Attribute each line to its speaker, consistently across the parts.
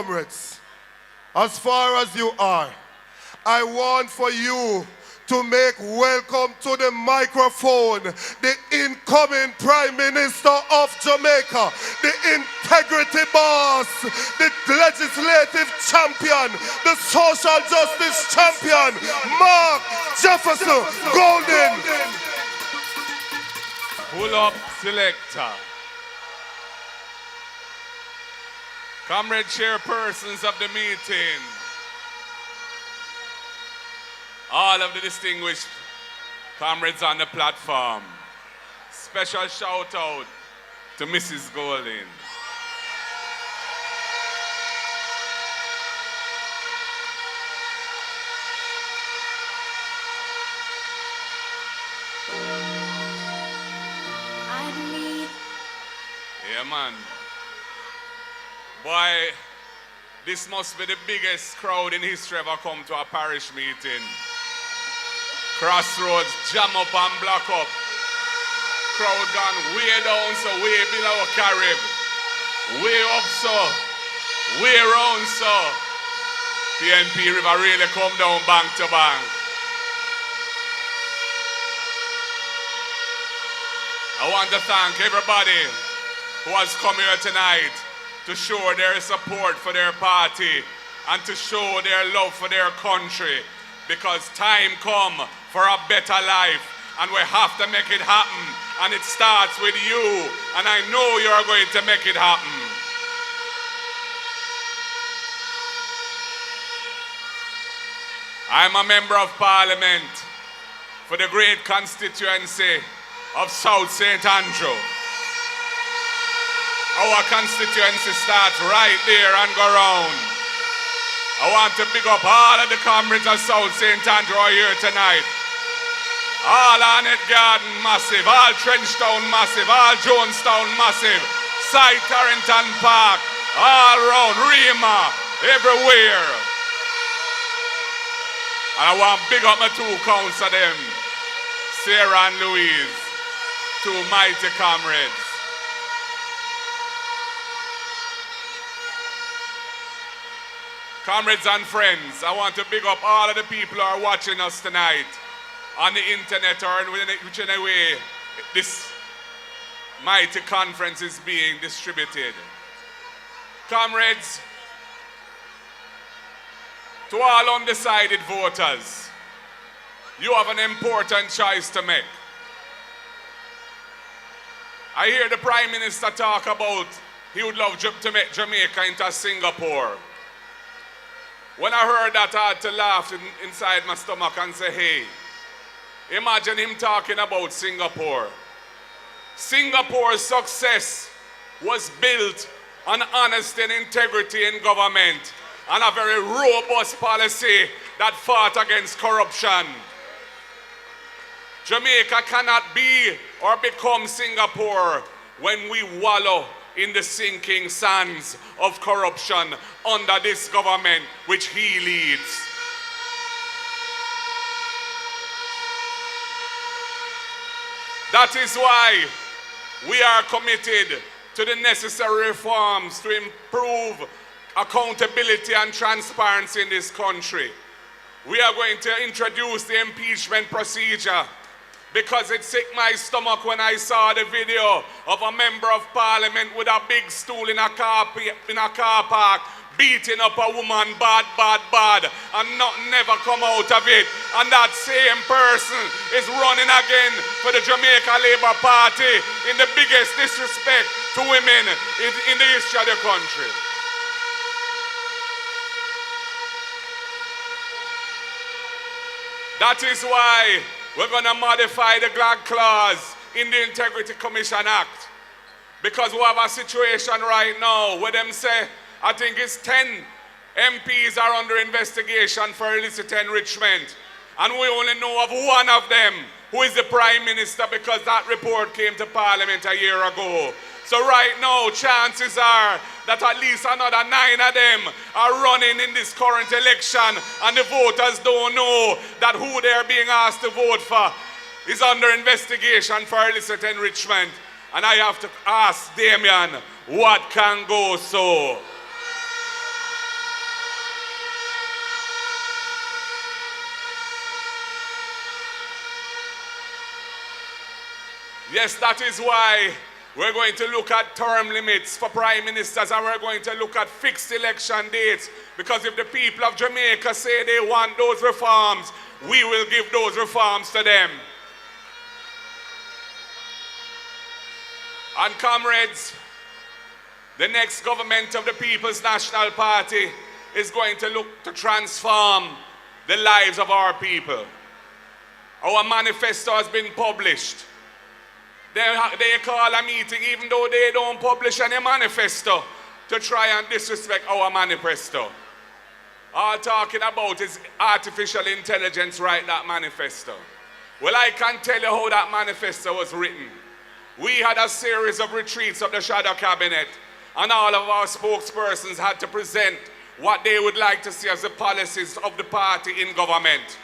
Speaker 1: Comrades, as far as you are, I want for you to make welcome to the microphone the incoming Prime Minister of Jamaica, the integrity boss, the legislative champion, the social justice champion, Mark Jefferson Golden.
Speaker 2: Pull up, selector. Comrade chairpersons of the meeting, all of the distinguished comrades on the platform, special shout out to Mrs. Golden. Yeah, man. Boy, this must be the biggest crowd in history ever come to a parish meeting. Crossroads, jam up and block up. Crowd gone way down, so way below Carib. Way up, so. Way round, so. PNP River really come down bank to bank. I want to thank everybody who has come here tonight to show their support for their party and to show their love for their country, because time come for a better life and we have to make it happen, and it starts with you, and I know you're going to make it happen. I'm a member of Parliament for the great constituency of South St. Andrew. Our constituency starts right there and go round. I want to pick up all of the comrades of South St. Andrew here tonight. All Arnett Garden massive, all Trenchtown massive, all Jonestown massive, Side Tarrington Park, all round, Rima, everywhere. And I want to big up my two counts of them, Sarah and Louise, two mighty comrades. Comrades and friends, I want to big up all of the people who are watching us tonight on the internet or in whichever way this mighty conference is being distributed. Comrades, to all undecided voters, you have an important choice to make. I hear the Prime Minister talk about he would love to make Jamaica into Singapore. When I heard that, I had to laugh inside my stomach and say, hey, imagine him talking about Singapore. Singapore's success was built on honesty and integrity in government and a very robust policy that fought against corruption. Jamaica cannot be or become Singapore when we wallow in the sinking sands of corruption under this government which he leads. That is why we are committed to the necessary reforms to improve accountability and transparency in this country. We are going to introduce the impeachment procedure, because it sick my stomach when I saw the video of a member of Parliament with a big stool in a car park beating up a woman bad, and nothing never come out of it. And that same person is running again for the Jamaica Labour Party in the biggest disrespect to women in the history of the country. That is why we're going to modify the glad clause in the Integrity Commission Act, because we have a situation right now where them say, I think it's 10 MPs are under investigation for illicit enrichment, and we only know of one of them, who is the Prime Minister, because that report came to Parliament a year ago. So right now, chances are that at least another 9 of them are running in this current election, and the voters don't know that who they're being asked to vote for is under investigation for illicit enrichment. And I have to ask Damien, what can go so? Yes, that is why we're going to look at term limits for prime ministers, and we're going to look at fixed election dates. Because if the people of Jamaica say they want those reforms, we will give those reforms to them. And comrades, the next government of the People's National Party is going to look to transform the lives of our people. Our manifesto has been published. They call a meeting even though they don't publish any manifesto to try and disrespect our manifesto. All talking about is artificial intelligence write that manifesto. Well, I can tell you how that manifesto was written. We had a series of retreats of the shadow cabinet, and all of our spokespersons had to present what they would like to see as the policies of the party in government.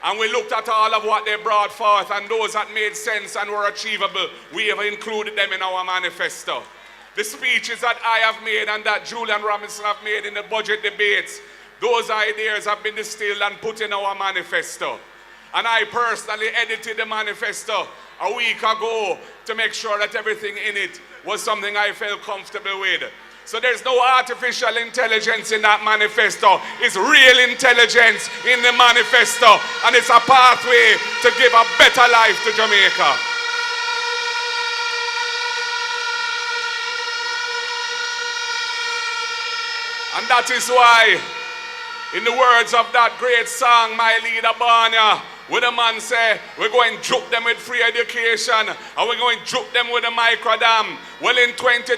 Speaker 2: And we looked at all of what they brought forth, and those that made sense and were achievable, we have included them in our manifesto. The speeches that I have made and that Julian Robinson have made in the budget debates, those ideas have been distilled and put in our manifesto. And I personally edited the manifesto a week ago to make sure that everything in it was something I felt comfortable with. So there's no artificial intelligence in that manifesto. It's real intelligence in the manifesto, and it's a pathway to give a better life to Jamaica. And that is why, in the words of that great song, My Leader Barnia, where the man say, we're going to juke them with free education, and we're going to juke them with a micro dam. Well, in 2025,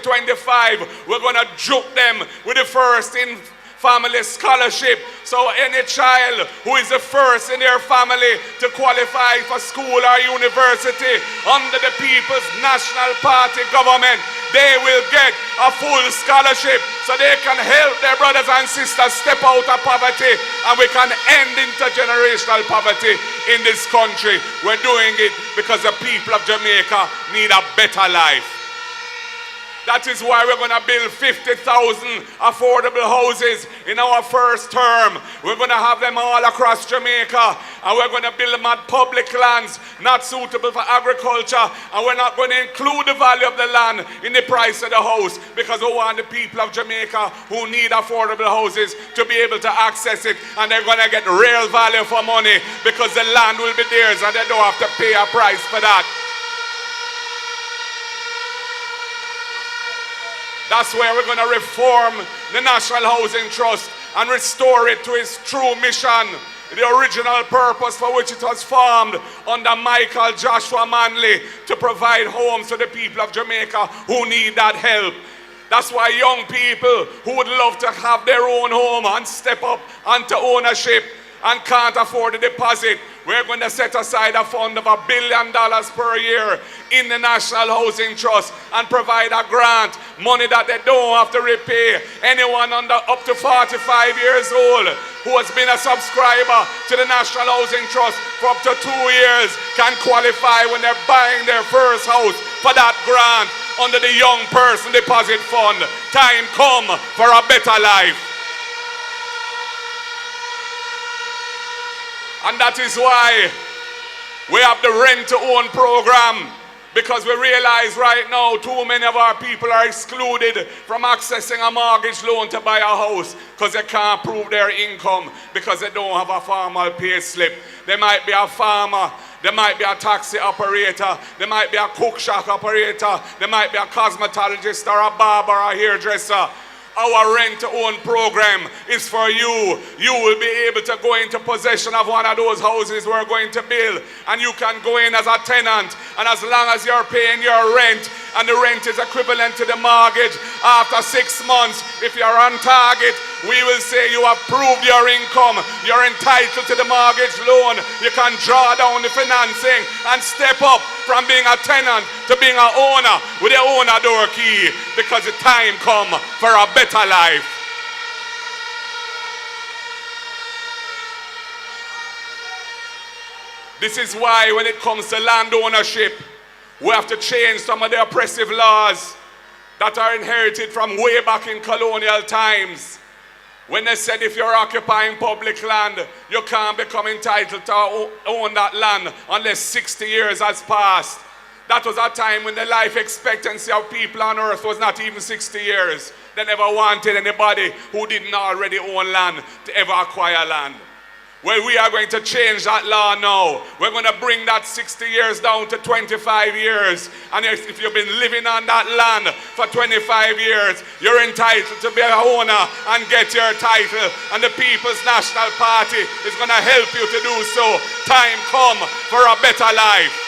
Speaker 2: we're going to juke them with the first in family scholarship. So any child who is the first in their family to qualify for school or university under the People's National Party government, they will get a full scholarship so they can help their brothers and sisters step out of poverty, and we can end intergenerational poverty in this country. We're doing it because the people of Jamaica need a better life. That is why we're going to build 50,000 affordable houses in our first term. We're going to have them all across Jamaica, and we're going to build them at public lands not suitable for agriculture, and we're not going to include the value of the land in the price of the house, because we want the people of Jamaica who need affordable houses to be able to access it, and they're going to get real value for money because the land will be theirs and they don't have to pay a price for that. That's where we're going to reform the National Housing Trust and restore it to its true mission, the original purpose for which it was formed under Michael Joshua Manley, to provide homes to the people of Jamaica who need that help. That's why young people who would love to have their own home and step up onto ownership and can't afford the deposit, we're going to set aside a fund of $1 billion per year in the National Housing Trust and provide a grant, money that they don't have to repay. Anyone under up to 45 years old who has been a subscriber to the National Housing Trust for up to 2 years can qualify when they're buying their first house for that grant under the Young Person Deposit Fund. Time come for a better life. And that is why we have the rent-to-own program, because we realize right now too many of our people are excluded from accessing a mortgage loan to buy a house because they can't prove their income because they don't have a formal pay slip. They might be a farmer, they might be a taxi operator, they might be a cook shack operator, they might be a cosmetologist or a barber or a hairdresser. Our rent-to-own program is for you. You will be able to go into possession of one of those houses we're going to build, and you can go in as a tenant, and as long as you're paying your rent and the rent is equivalent to the mortgage, after 6 months, if you're on target, we will say you have proved your income, you're entitled to the mortgage loan, you can draw down the financing and step up from being a tenant to being an owner with your owner door key, because the time come for a better life. This is why when it comes to land ownership, we have to change some of the oppressive laws that are inherited from way back in colonial times, when they said if you're occupying public land, you can't become entitled to own that land unless 60 years has passed. That was a time when the life expectancy of people on earth was not even 60 years. They never wanted anybody who didn't already own land to ever acquire land. Well, we are going to change that law now. We're going to bring that 60 years down to 25 years. And if you've been living on that land for 25 years, you're entitled to be a owner and get your title. And the People's National Party is going to help you to do so. Time come for a better life.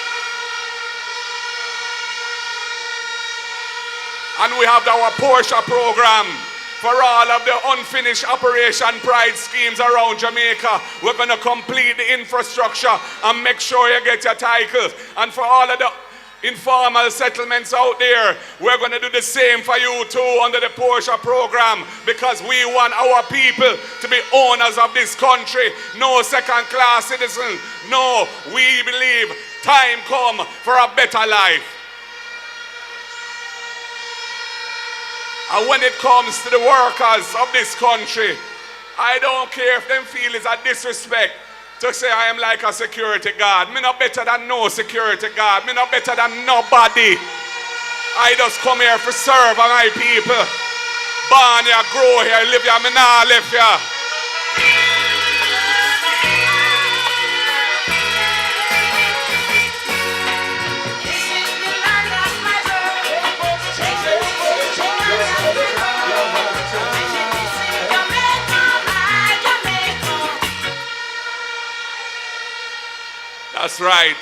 Speaker 2: And we have our Porsche program. For all of the unfinished Operation Pride schemes around Jamaica, we're going to complete the infrastructure and make sure you get your title. And for all of the informal settlements out there, we're going to do the same for you too under the Porsche program, because we want our people to be owners of this country. No second-class citizen. No, we believe time come for a better life. And when it comes to the workers of this country, I don't care if them feel it's a disrespect to say I am like a security guard. Me not better than no security guard. Me not better than nobody. I just come here to serve my people. Born here, grow here, live here, me nah live here. That's right.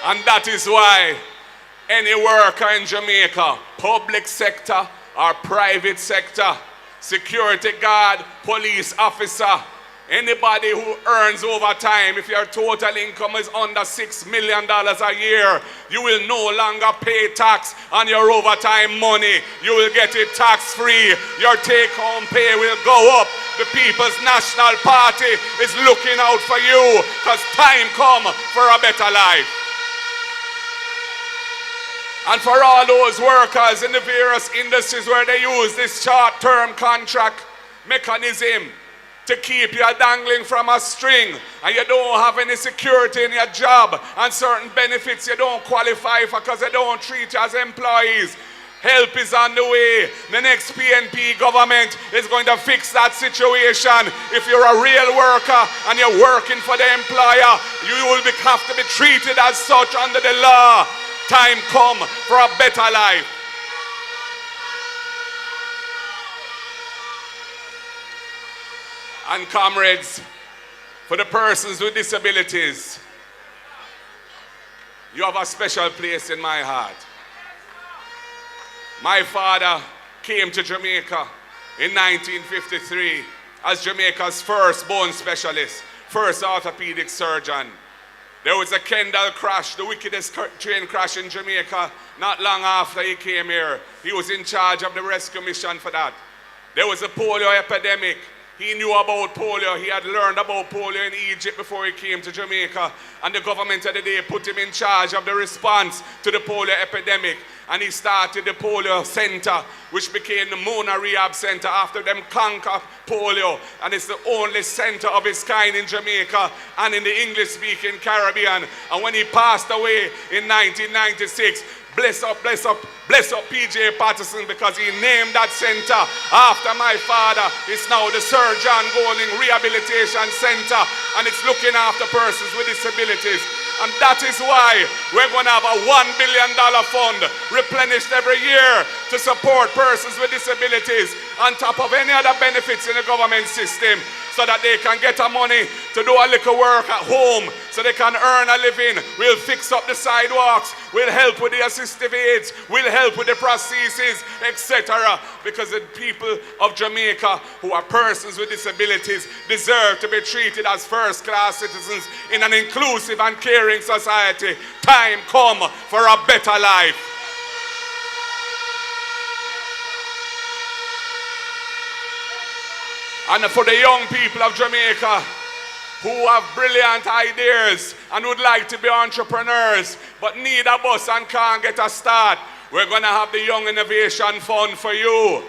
Speaker 2: And that is why any worker in Jamaica, public sector or private sector, security guard, police officer, anybody who earns overtime, if your total income is under $6 million a year, you will no longer pay tax on your overtime money. You will get it tax-free. Your take-home pay will go up. The People's National Party is looking out for you, because time come for a better life. And for all those workers in the various industries where they use this short-term contract mechanism to keep you dangling from a string, and you don't have any security in your job, and certain benefits you don't qualify for because they don't treat you as employees. Help is on the way. The next PNP government is going to fix that situation. If you're a real worker and you're working for the employer, you will have to be treated as such under the law. Time come for a better life. And comrades, for the persons with disabilities, you have a special place in my heart. My father came to Jamaica in 1953 as Jamaica's first bone specialist, first orthopedic surgeon. There was a Kendall crash, the wickedest train crash in Jamaica, not long after he came here. He was in charge of the rescue mission for that. There was a polio epidemic. He knew about polio. He had learned about polio in Egypt before he came to Jamaica. And the government of the day put him in charge of the response to the polio epidemic. And he started the polio center, which became the Mona Rehab Center after them conquered polio. And it's the only center of its kind in Jamaica and in the English-speaking Caribbean. And when he passed away in 1996, bless up PJ Patterson, because he named that center after my father. It's now the Sir John Golding Rehabilitation Center, and it's looking after persons with disabilities. And that is why we're going to have a $1 billion fund replenished every year to support persons with disabilities on top of any other benefits in the government system, so that they can get money to do a little work at home, so they can earn a living. We'll fix up the sidewalks, we'll help with the assistive aids, we'll help with the prostheses, etc. Because the people of Jamaica who are persons with disabilities deserve to be treated as first-class citizens in an inclusive and caring society. Time come for a better life. And for the young people of Jamaica who have brilliant ideas and would like to be entrepreneurs but need a bus and can't get a start, we're going to have the Young Innovation Fund for you.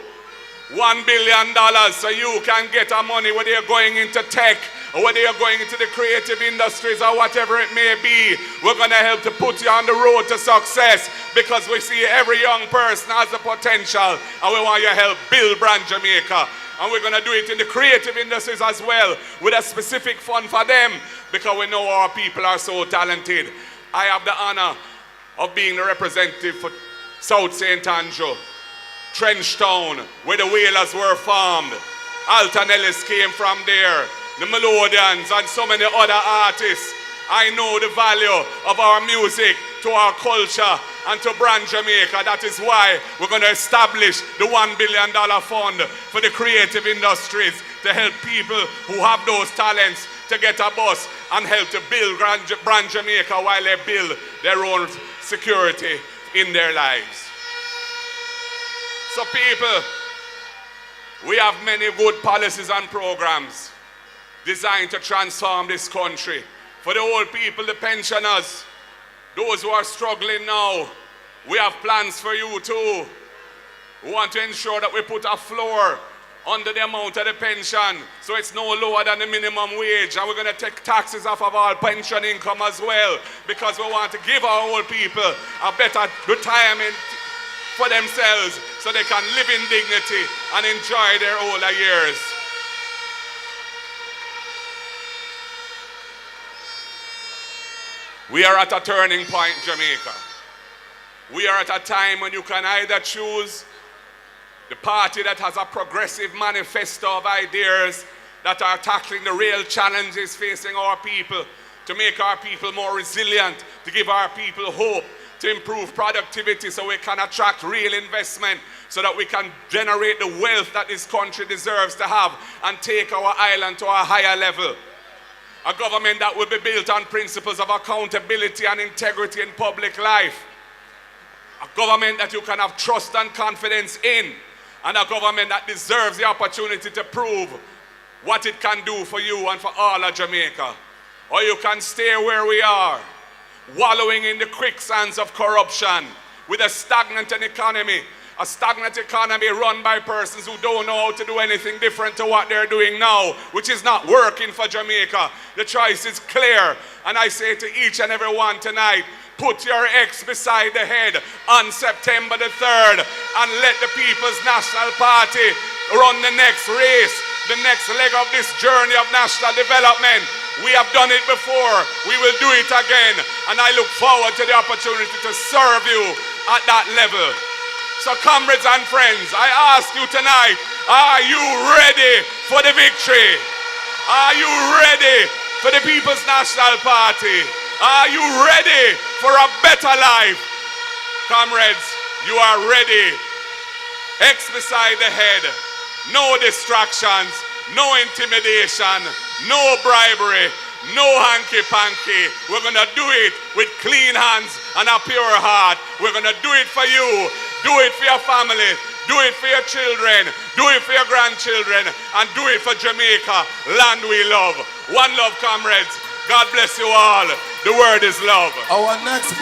Speaker 2: $1 billion so you can get a money whether you're going into tech or whether you're going into the creative industries or whatever it may be, we're going to help to put you on the road to success, because we see every young person has the potential, and we want your help build Brand Jamaica. And we're going to do it in the creative industries as well, with a specific fund for them, because we know our people are so talented. I have the honor of being the representative for South St. Andrew, Trenchtown, where the Whalers were formed. Alton Ellis came from there, the Melodians, and so many other artists. I know the value of our music to our culture and to Brand Jamaica. That is why we're going to establish the $1 billion fund for the creative industries to help people who have those talents to get a bus and help to build Brand Jamaica while they build their own security in their lives. So people, we have many good policies and programs designed to transform this country. For the old people, the pensioners, those who are struggling now, we have plans for you too. We want to ensure that we put a floor under the amount of the pension, so it's no lower than the minimum wage. And we're going to take taxes off of all pension income as well, because we want to give our old people a better retirement for themselves, so they can live in dignity and enjoy their older years. We are at a turning point, Jamaica. We are at a time when you can either choose the party that has a progressive manifesto of ideas that are tackling the real challenges facing our people, to make our people more resilient, to give our people hope, to improve productivity so we can attract real investment, so that we can generate the wealth that this country deserves to have and take our island to a higher level. A government that will be built on principles of accountability and integrity in public life. A government that you can have trust and confidence in. And a government that deserves the opportunity to prove what it can do for you and for all of Jamaica. Or you can stay where we are, wallowing in the quicksands of corruption, with a stagnant economy. A stagnant economy run by persons who don't know how to do anything different to what they're doing now, which is not working for Jamaica. The choice is clear, and I say to each and every one tonight, put your X beside the head on September the 3rd, and let the People's National Party run the next race, the next leg of this journey of national development. We have done it before, we will do it again, and I look forward to the opportunity to serve you at that level. So comrades and friends, I ask you tonight, are you ready for the victory? Are you ready for the People's National Party? Are you ready for a better life? Comrades, you are ready. X beside the head, no distractions, no intimidation, no bribery, no hanky-panky. We're going to do it with clean hands and a pure heart. We're going to do it for you. Do it for your family. Do it for your children. Do it for your grandchildren. And do it for Jamaica, land we love. One love, comrades. God bless you all. The word is love.
Speaker 3: Our next